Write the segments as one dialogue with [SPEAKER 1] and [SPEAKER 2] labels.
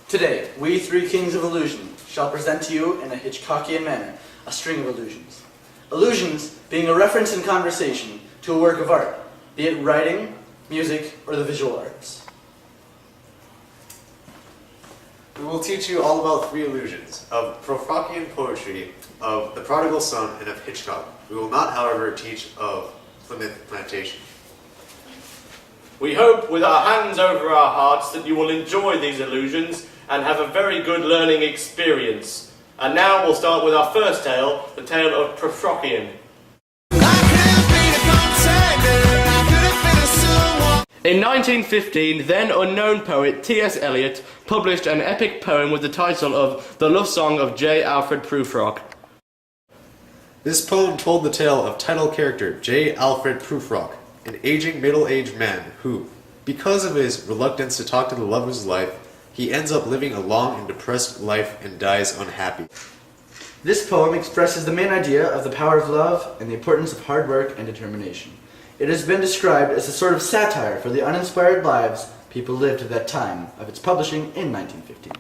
[SPEAKER 1] Today, we three kings of illusion shall present to you in a Hitchcockian manner a string of illusions. Illusions being a reference in conversation to a work of art, be it writing, music, or the visual arts.
[SPEAKER 2] We will teach you all about three illusions, of Prufrockian poetry, of the Prodigal Son, and of Hitchcock. We will not, however, teach of Plymouth Plantation.
[SPEAKER 3] We hope with our hands over our hearts that you will enjoy these illusions and have a very good learning experience. And now we'll start with our first tale, the tale of Prufrockian. In 1915, then unknown poet T.S. Eliot published an epic poem with the title of The Lovesong of J. Alfred Prufrock.
[SPEAKER 2] This poem told the tale of title character J. Alfred Prufrock, an aging middle-aged man who, because of his reluctance to talk to the love of his life, he ends up living a long and depressed life and dies unhappy.
[SPEAKER 1] This poem expresses the main idea of the power of love and the importance of hard work and determination. It has been described as a sort of satire for the uninspired lives people lived at that time of its publishing in 1915.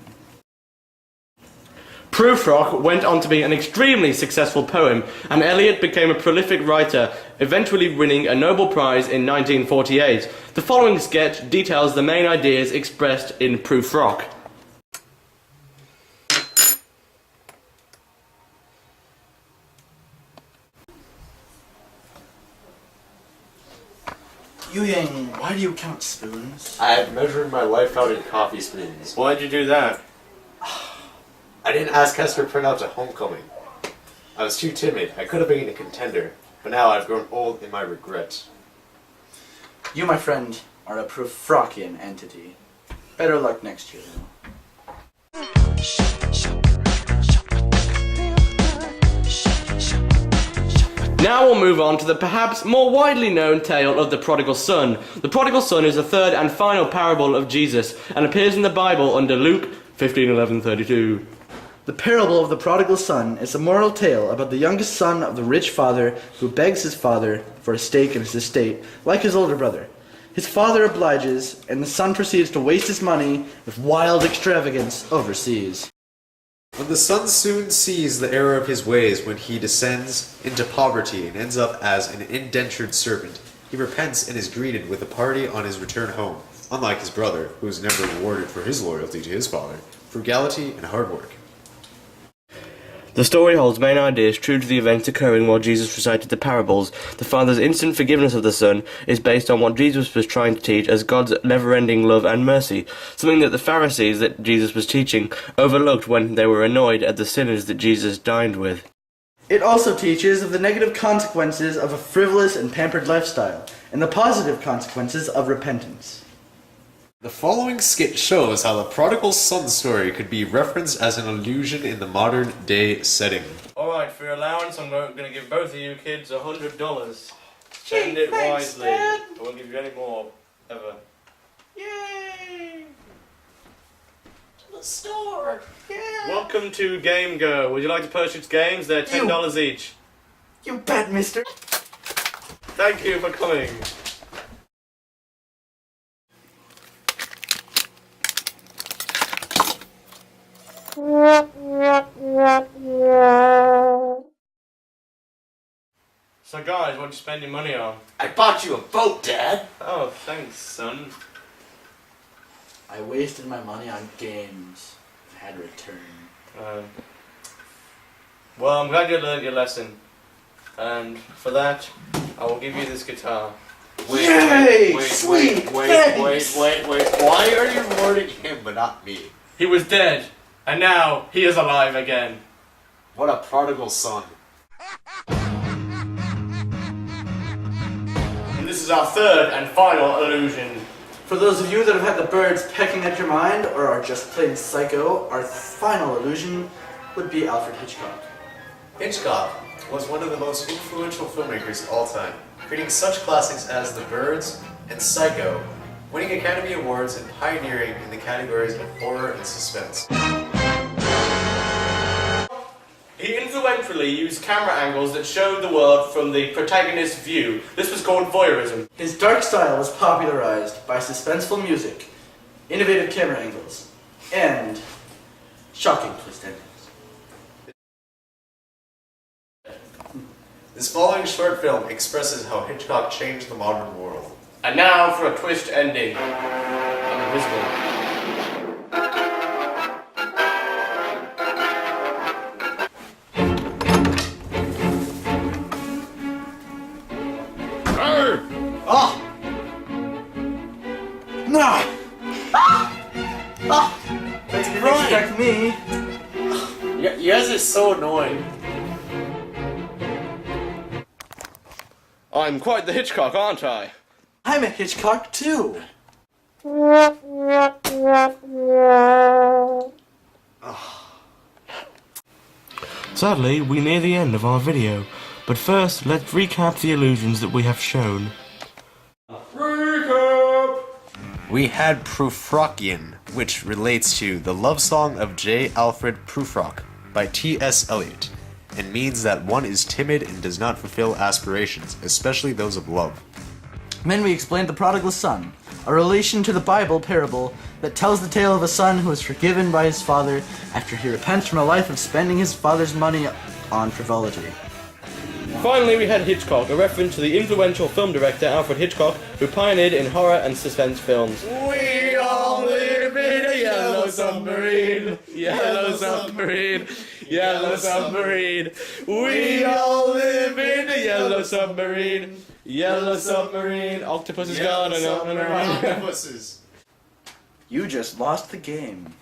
[SPEAKER 3] Prufrock went on to be an extremely successful poem, and Eliot became a prolific writer, eventually winning a Nobel Prize in 1948. The following sketch details the main ideas expressed in Prufrock.
[SPEAKER 1] Yuyang, why do you count spoons?
[SPEAKER 2] I'm measuring my life out in coffee spoons.
[SPEAKER 3] Why'd you do that?
[SPEAKER 2] I didn't ask Hester to print out to homecoming. I was too timid. I could have been a contender, but now I've grown old in my regret.
[SPEAKER 1] You, my friend, are a Prufrockian entity. Better luck next year, though.
[SPEAKER 3] Now we'll move on to the perhaps more widely known tale of the Prodigal Son. The Prodigal Son is the third and final parable of Jesus and appears in the Bible under Luke 15:11-32.
[SPEAKER 1] The parable of the prodigal son is a moral tale about the youngest son of the rich father who begs his father for a stake in his estate, like his older brother. His father obliges, and the son proceeds to waste his money with wild extravagance overseas.
[SPEAKER 2] When the son soon sees the error of his ways when he descends into poverty and ends up as an indentured servant, he repents and is greeted with a party on his return home, unlike his brother, who is never rewarded for his loyalty to his father, frugality, and hard work.
[SPEAKER 3] The story holds main ideas true to the events occurring while Jesus recited the parables. The Father's instant forgiveness of the Son is based on what Jesus was trying to teach as God's never-ending love and mercy, something that the Pharisees that Jesus was teaching overlooked when they were annoyed at the sinners that Jesus dined with.
[SPEAKER 1] It also teaches of the negative consequences of a frivolous and pampered lifestyle, and the positive consequences of repentance.
[SPEAKER 2] The following skit shows how the Prodigal Son story could be referenced as an allusion in the modern day setting.
[SPEAKER 3] Alright, for your allowance, I'm going to give both of you kids $100. Spend it
[SPEAKER 1] thanks,
[SPEAKER 3] wisely.
[SPEAKER 1] Dad.
[SPEAKER 3] I won't give you any more, ever.
[SPEAKER 1] Yay! To the store! Yeah!
[SPEAKER 3] Welcome to Game Go. Would you like to purchase games? They're $10 each.
[SPEAKER 1] You bet, mister!
[SPEAKER 3] Thank you for coming. So guys, what'd you spend your money on?
[SPEAKER 4] I bought you a boat, Dad!
[SPEAKER 3] Oh, thanks, son.
[SPEAKER 1] I wasted my money on games. I had to return.
[SPEAKER 3] Well, I'm glad you learned your lesson. And for that, I will give you this guitar.
[SPEAKER 1] Yay! Sweet! Thanks!
[SPEAKER 4] Wait. Why are you rewarding him but not me?
[SPEAKER 3] He was dead, and now he is alive again.
[SPEAKER 2] What a prodigal son.
[SPEAKER 3] And this is our third and final illusion.
[SPEAKER 1] For those of you that have had the birds pecking at your mind or are just plain psycho, our final illusion would be Alfred Hitchcock.
[SPEAKER 2] Hitchcock was one of the most influential filmmakers of all time, creating such classics as The Birds and Psycho, winning Academy Awards and pioneering in the categories of horror and suspense.
[SPEAKER 3] He influenced instrumentally used camera angles that showed the world from the protagonist's view. This was called voyeurism.
[SPEAKER 1] His dark style was popularized by suspenseful music, innovative camera angles, and shocking twist endings.
[SPEAKER 2] This following short film expresses how Hitchcock changed the modern world.
[SPEAKER 3] And now for a twist ending. I'm invisible.
[SPEAKER 1] No! They didn't expect me.
[SPEAKER 4] You guys are so annoying.
[SPEAKER 3] I'm quite the Hitchcock, aren't I?
[SPEAKER 1] I'm a Hitchcock too.
[SPEAKER 3] Sadly, we near the end of our video, but first let's recap the illusions that we have shown.
[SPEAKER 2] We had Prufrockian, which relates to the love song of J. Alfred Prufrock by T.S. Eliot, and means that one is timid and does not fulfill aspirations, especially those of love.
[SPEAKER 1] Then we explained the Prodigal Son, a relation to the Bible parable that tells the tale of a son who is forgiven by his father after he repents from a life of spending his father's money on frivolity.
[SPEAKER 3] Finally, we had Hitchcock, a reference to the influential film director Alfred Hitchcock, who pioneered in horror and suspense films.
[SPEAKER 4] We all live in a yellow submarine.
[SPEAKER 3] Yellow submarine, yellow submarine.
[SPEAKER 4] We all live in a yellow submarine.
[SPEAKER 3] Yellow submarine. Octopus is gone and on and around.
[SPEAKER 2] Octopuses.
[SPEAKER 1] You just lost the game.